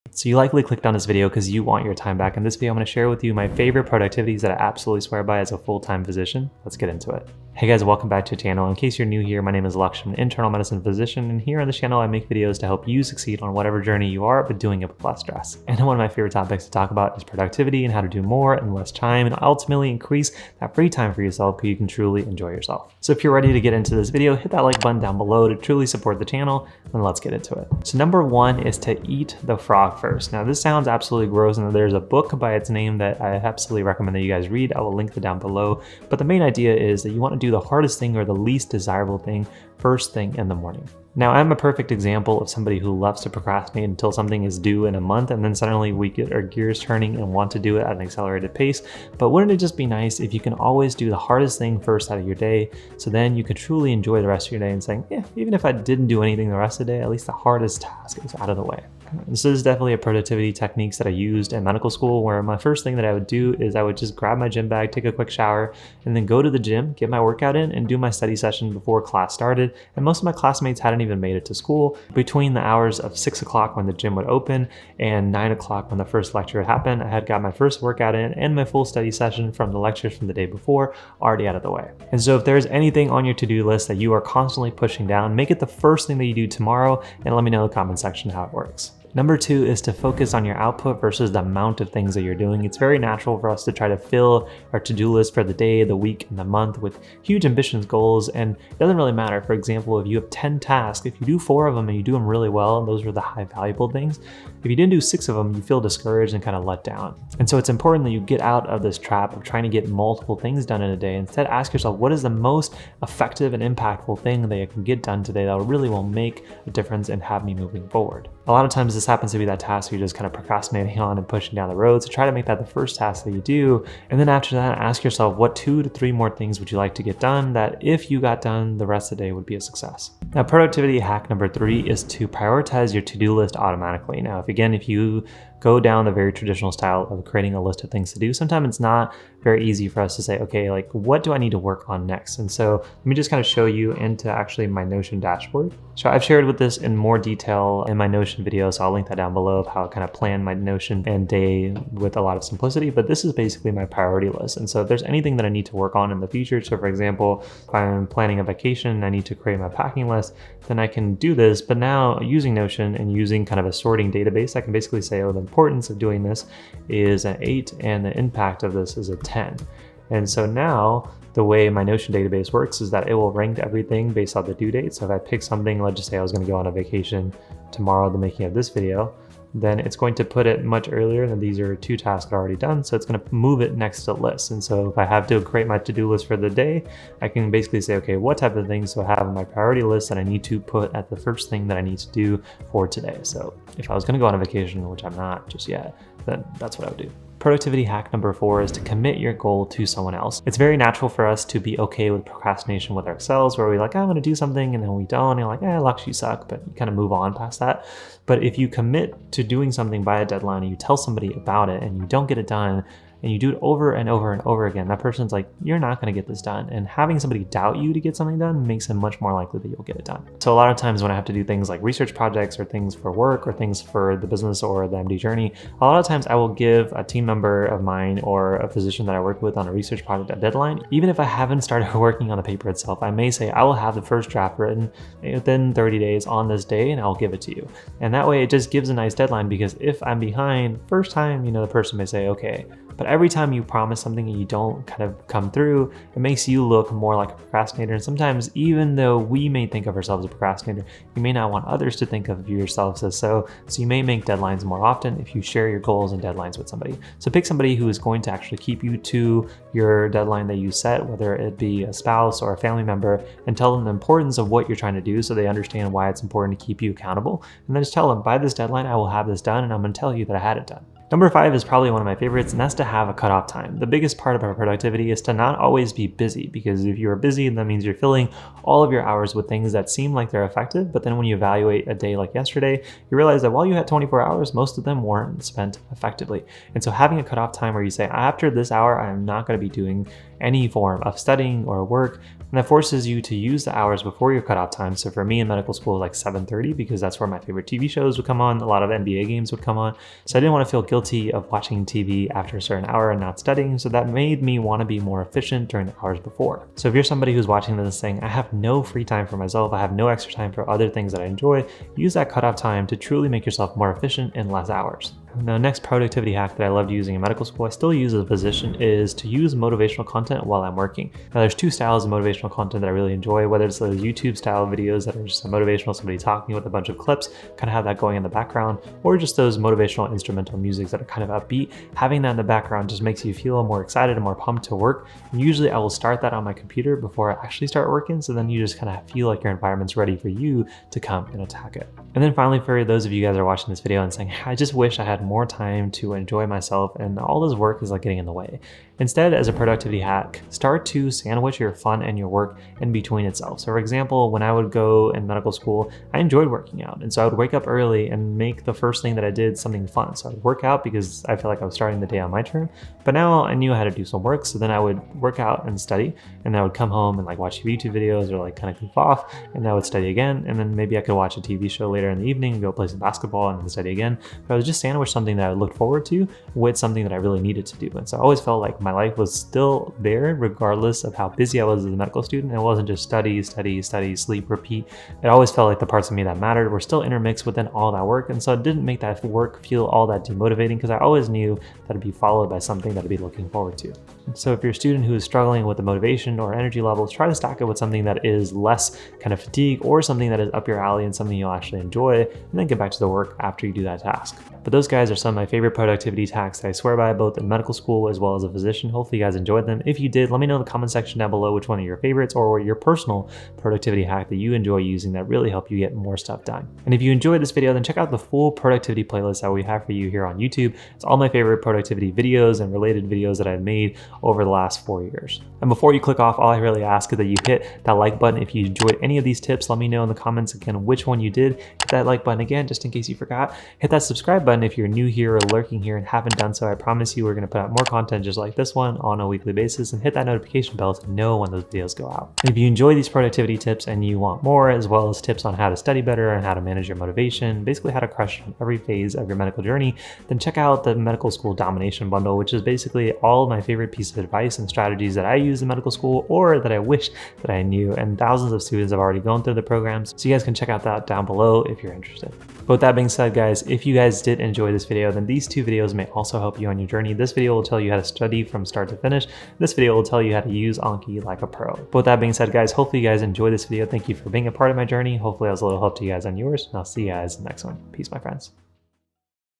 So you likely clicked on this video because you want your time back. In this video, I'm going to share with you my favorite productivities that I absolutely swear by as a full-time physician. Let's get into it. Hey guys, welcome back to the channel. In case you're new here, my name is Laksh. I'm an internal medicine physician, and here on this channel, I make videos to help you succeed on whatever journey you are, but doing it with less stress. And one of my favorite topics to talk about is productivity and how to do more in less time and ultimately increase that free time for yourself so you can truly enjoy yourself. So if you're ready to get into this video, hit that like button down below to truly support the channel, and let's get into it. So number one is to eat the frog first. Now this sounds absolutely gross, and there's a book by its name that I absolutely recommend that you guys read. I will link it down below. But the main idea is that you want to do the hardest thing or the least desirable thing first thing in the morning. Now, I'm a perfect example of somebody who loves to procrastinate until something is due in a month, and then suddenly we get our gears turning and want to do it at an accelerated pace. But wouldn't it just be nice if you can always do the hardest thing first out of your day, so then you could truly enjoy the rest of your day and saying, yeah, even if I didn't do anything the rest of the day, at least the hardest task is out of the way. This is definitely a productivity techniques that I used in medical school, where my first thing that I would do is I would just grab my gym bag, take a quick shower, and then go to the gym, get my workout in, and do my study session before class started. And most of my classmates hadn't even made it to school. Between the hours of 6 o'clock when the gym would open and 9 o'clock when the first lecture would happen, I had got my first workout in and my full study session from the lectures from the day before already out of the way. And so if there's anything on your to-do list that you are constantly pushing down, make it the first thing that you do tomorrow, and let me know in the comment section how it works. Number two is to focus on your output versus the amount of things that you're doing. It's very natural for us to try to fill our to-do list for the day, the week, and the month with huge ambitions, goals, and it doesn't really matter. For example, if you have 10 tasks, if you do 4 of them and you do them really well, and those are the high valuable things, if you didn't do 6 of them, you feel discouraged and kind of let down. And so it's important that you get out of this trap of trying to get multiple things done in a day. Instead, ask yourself, what is the most effective and impactful thing that I can get done today that really will make a difference and have me moving forward? A lot of times this happens to be that task you're just kind of procrastinating on and pushing down the road. So try to make that the first task that you do. And then after that, ask yourself, what 2 to 3 more things would you like to get done that if you got done, the rest of the day would be a success? Now, productivity hack number 3 is to prioritize your to-do list automatically. Now, if you go down the very traditional style of creating a list of things to do, sometimes it's not very easy for us to say, okay, like what do I need to work on next? And so let me just kind of show you into actually my Notion dashboard. So I've shared with this in more detail in my Notion video, so I'll link that down below of how I kind of plan my Notion and day with a lot of simplicity, but this is basically my priority list. And so if there's anything that I need to work on in the future, so for example, if I'm planning a vacation and I need to create my packing list, then I can do this. But now using Notion and using kind of a sorting database, I can basically say, oh, the importance of doing this is an 8 and the impact of this is a 10. And so now the way my Notion database works is that it will rank everything based on the due date. So if I pick something, let's just say I was going to go on a vacation tomorrow, the making of this video, then it's going to put it much earlier than these are 2 tasks already done. So it's going to move it next to the list. And so if I have to create my to-do list for the day, I can basically say, okay, what type of things do I have in my priority list that I need to put at the first thing that I need to do for today? So if I was going to go on a vacation, which I'm not just yet, then that's what I would do. Productivity hack number 4 is to commit your goal to someone else. It's very natural for us to be okay with procrastination with ourselves, where we're like, I'm gonna do something, and then we don't, and you're like, Lux, you suck, but you kind of move on past that. But if you commit to doing something by a deadline and you tell somebody about it and you don't get it done, and you do it over and over and over again, that person's like, you're not gonna get this done. And having somebody doubt you to get something done makes it much more likely that you'll get it done. So a lot of times when I have to do things like research projects or things for work or things for the business or the MD journey, a lot of times I will give a team member of mine or a physician that I work with on a research project a deadline. Even if I haven't started working on the paper itself, I may say, I will have the first draft written within 30 days on this day, and I'll give it to you. And that way it just gives a nice deadline, because if I'm behind first time, the person may say, okay. But every time you promise something and you don't kind of come through, it makes you look more like a procrastinator. And sometimes, even though we may think of ourselves as a procrastinator, you may not want others to think of yourselves as so. So you may make deadlines more often if you share your goals and deadlines with somebody. So pick somebody who is going to actually keep you to your deadline that you set, whether it be a spouse or a family member, and tell them the importance of what you're trying to do so they understand why it's important to keep you accountable. And then just tell them, by this deadline, I will have this done, and I'm going to tell you that I had it done. Number 5 is probably one of my favorites, and that's to have a cutoff time. The biggest part of our productivity is to not always be busy, because if you are busy, that means you're filling all of your hours with things that seem like they're effective, but then when you evaluate a day like yesterday, you realize that while you had 24 hours, most of them weren't spent effectively. And so having a cutoff time where you say, after this hour, I'm not going to be doing any form of studying or work, and that forces you to use the hours before your cutoff time. So for me in medical school, like 7:30, because that's where my favorite TV shows would come on, a lot of NBA games would come on. So I didn't want to feel guilty of watching TV after a certain hour and not studying, so that made me want to be more efficient during the hours before. So if you're somebody who's watching this saying, I have no free time for myself, I have no extra time for other things that I enjoy, use that cutoff time to truly make yourself more efficient in less hours. Now, next productivity hack that I loved using in medical school, I still use as a physician, is to use motivational content while I'm working. Now, there's two styles of motivational content that I really enjoy, whether it's those YouTube style videos that are just motivational, somebody talking with a bunch of clips, kind of have that going in the background, or just those motivational instrumental musics that are kind of upbeat. Having that in the background just makes you feel more excited and more pumped to work. And usually I will start that on my computer before I actually start working, so then you just kind of feel like your environment's ready for you to come and attack it. And then finally, for those of you guys that are watching this video and saying, I just wish I had more time to enjoy myself and all this work is like getting in the way. Instead, as a productivity hack, start to sandwich your fun and your work in between itself. So for example, when I would go in medical school, I enjoyed working out. And so I would wake up early and make the first thing that I did something fun. So I would work out because I felt like I was starting the day on my term, but now I knew how to do some work. So then I would work out and study, and then I would come home and like watch YouTube videos or like kind of goof off, and then I would study again. And then maybe I could watch a TV show later in the evening and go play some basketball and then study again. But I would just sandwich something that I looked forward to with something that I really needed to do. And so I always felt like my life was still there regardless of how busy I was as a medical student. It wasn't just study, study, study, sleep, repeat. It always felt like the parts of me that mattered were still intermixed within all that work. And so it didn't make that work feel all that demotivating, because I always knew that it'd be followed by something that I'd be looking forward to. So if you're a student who is struggling with the motivation or energy levels, try to stack it with something that is less kind of fatigue or something that is up your alley and something you'll actually enjoy, and then get back to the work after you do that task. But those guys are some of my favorite productivity hacks that I swear by, both in medical school as well as a physician. Hopefully you guys enjoyed them. If you did, let me know in the comment section down below which one of your favorites or your personal productivity hack that you enjoy using that really help you get more stuff done. And if you enjoyed this video, then check out the full productivity playlist that we have for you here on YouTube. It's all my favorite productivity videos and related videos that I've made over the last 4 years. And before you click off, all I really ask is that you hit that like button. If you enjoyed any of these tips, let me know in the comments again which one you did. Hit that like button again, just in case you forgot. Hit that subscribe button if you're new here or lurking here and haven't done so. I promise you we're going to put out more content just like this one on a weekly basis, and hit that notification bell to know when those videos go out. And if you enjoy these productivity tips and you want more, as well as tips on how to study better and how to manage your motivation, basically how to crush on every phase of your medical journey, then check out the medical school domination bundle, which is basically all of my favorite pieces of advice and strategies that I use in medical school or that I wish that I knew. And thousands of students have already gone through the programs, so you guys can check out that down below if you're interested. But with that being said, guys, if you guys did enjoy this video, then these two videos may also help you on your journey. This video will tell you how to study from start to finish. This video will tell you how to use Anki like a pro. But with that being said, guys, hopefully you guys enjoyed this video. Thank you for being a part of my journey. Hopefully I was a little help to you guys on yours, and I'll see you guys in the next one. Peace, my friends.